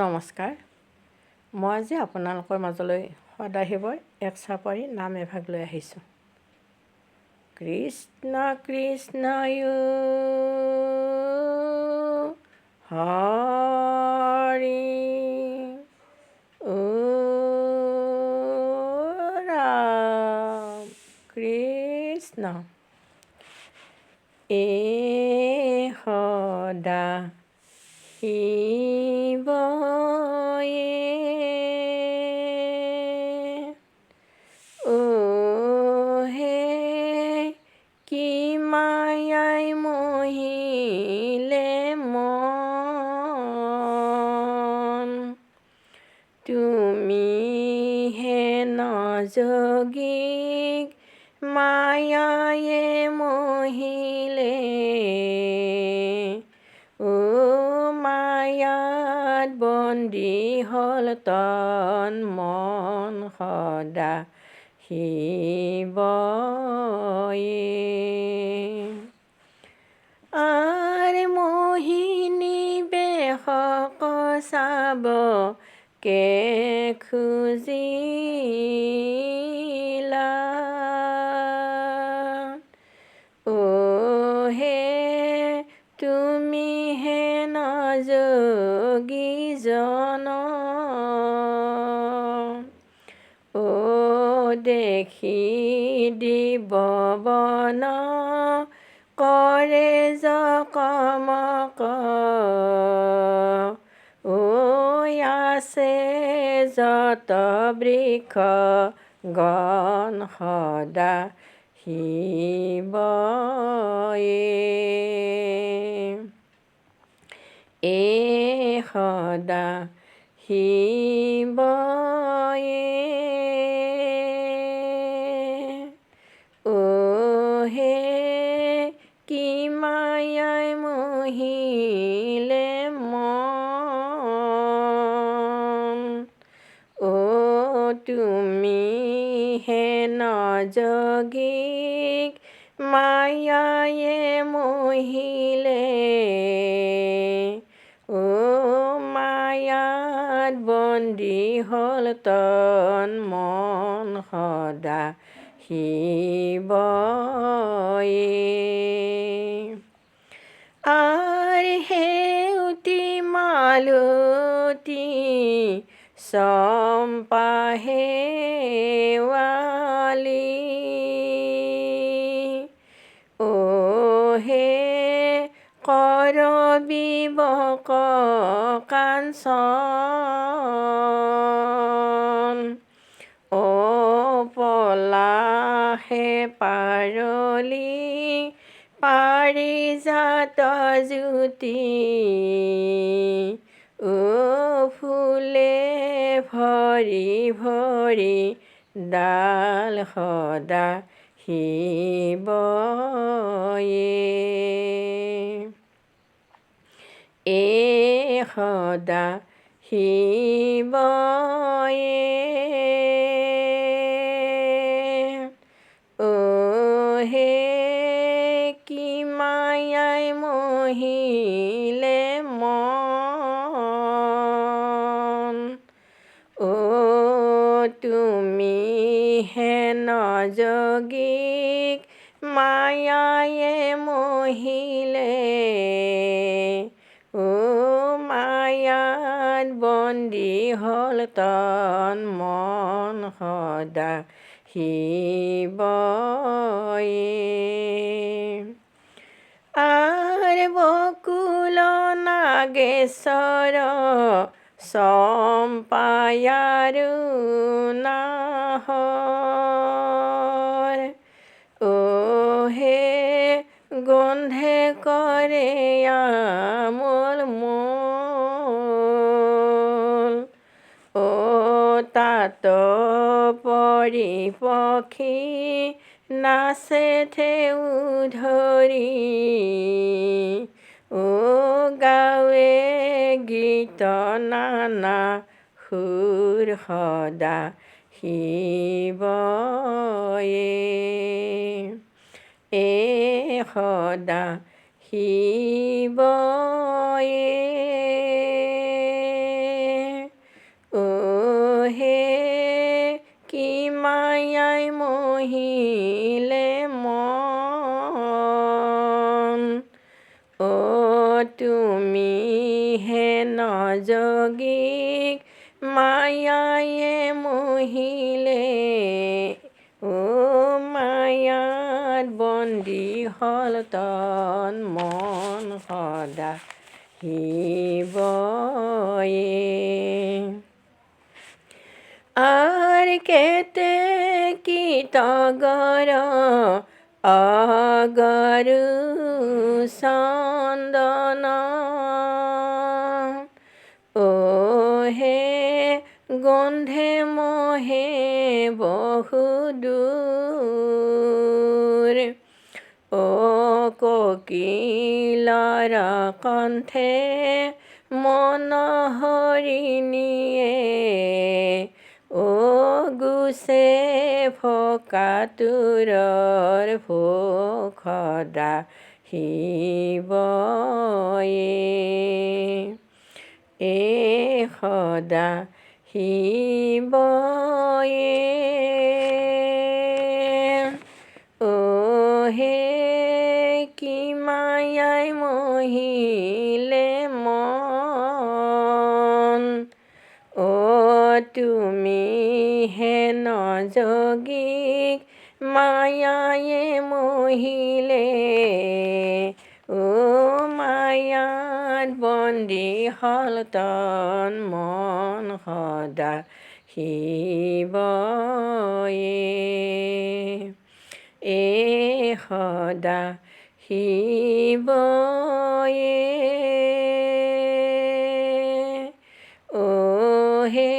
নমস্কাৰ। মই আজি আপোনালোকৰ মাজলৈ সদাশিৱৰ এক চাপৰি নাম এভাগ লৈ আহিছোঁ। কৃষ্ণ কৃষ্ণ হৰি ৰাম কৃষ্ণ সদা শিৱয়ে হে কি মায়াই মোহিলে মন, তুমি হে নযোগীক মায়ায়ে মোহিলে, মায়াত বন্দী হ'ল তন মন সদা শিৱয়ে। মোহিনী বেশক চাব কে খুজিলা, হে তুমি হে নযোগীজন, দেখি দিববন কৰে জকমক, আছে যত বৃক্ষ গণ সদা শিৱয়ে, সদা শিৱয়ে। হে কি মায়াই মোহিলে মন, তুমি হে নযোগীক মায়ায়ে মোহিলে, মায়াত বন্দী হ'ল তন মন সদা শিৱয়ে। সেউতি মালতী চম্পা শেৱালি, হে কৰবীবক কাঞ্চন, পলাশে পাৰলি পাৰিজাত জ্যোতি, ফুলে ভৰি ভৰি ডাল সদা শিৱয়ে, সদা শিৱয়ে। হে কি মায়াই মোহিলে মন, তুমি হে নযোগীক মায়ায়ে মোহিলে, মায়াত বন্দী হ'ল তন মন সদা শিৱয়ে। বকুল নাগেশ্বৰ চম্পায়াৰু নাহৰ, হে গন্ধে কৰে আমোল মোল, তাত পৰি পক্ষী নাচে ঠেউ ধৰি, গাৱে গীত নানা সুৰ সদা শিৱয়ে, সদা শিৱয়ে। মোহিলে মন। তুমি হেন যোগীক মায়ায়ে মোহিলে, মায়াত বন্দী হ'ল তন মন সদা শিৱয়ে। আৰ কেতে কীটগৰ অগৰু চন্দন, হে গন্ধে মোহে বহুদূৰ। কোকিলৰ কণ্ঠে মন হৰিণীয়ে, গুছে ফকাতুৰৰ ভোখদা শিৱয়ে। সদা শিৱয়ে। হে কি মায়াই মোহিলে মন। তুমি হেন যোগীক মায়ায়ে মোহিলে, মায়াত বন্দী হ'ল তন মন সদা শিৱয়ে। সদা শিৱয়ে। হে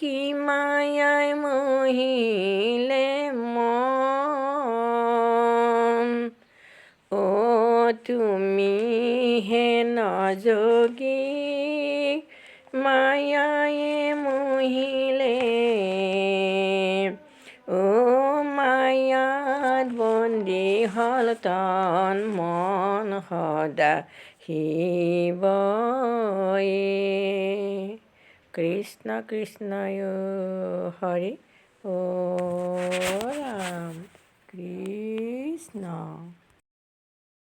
কি মায়াই মোহিলে মন। তুমি হেন যোগীক মায়ায়ে মোহিলে, মায়াত বন্দী হ'ল তন মন সদা শিৱয়ে। কৃষ্ণ কৃষ্ণ হৰি ৰাম কৃষ্ণ।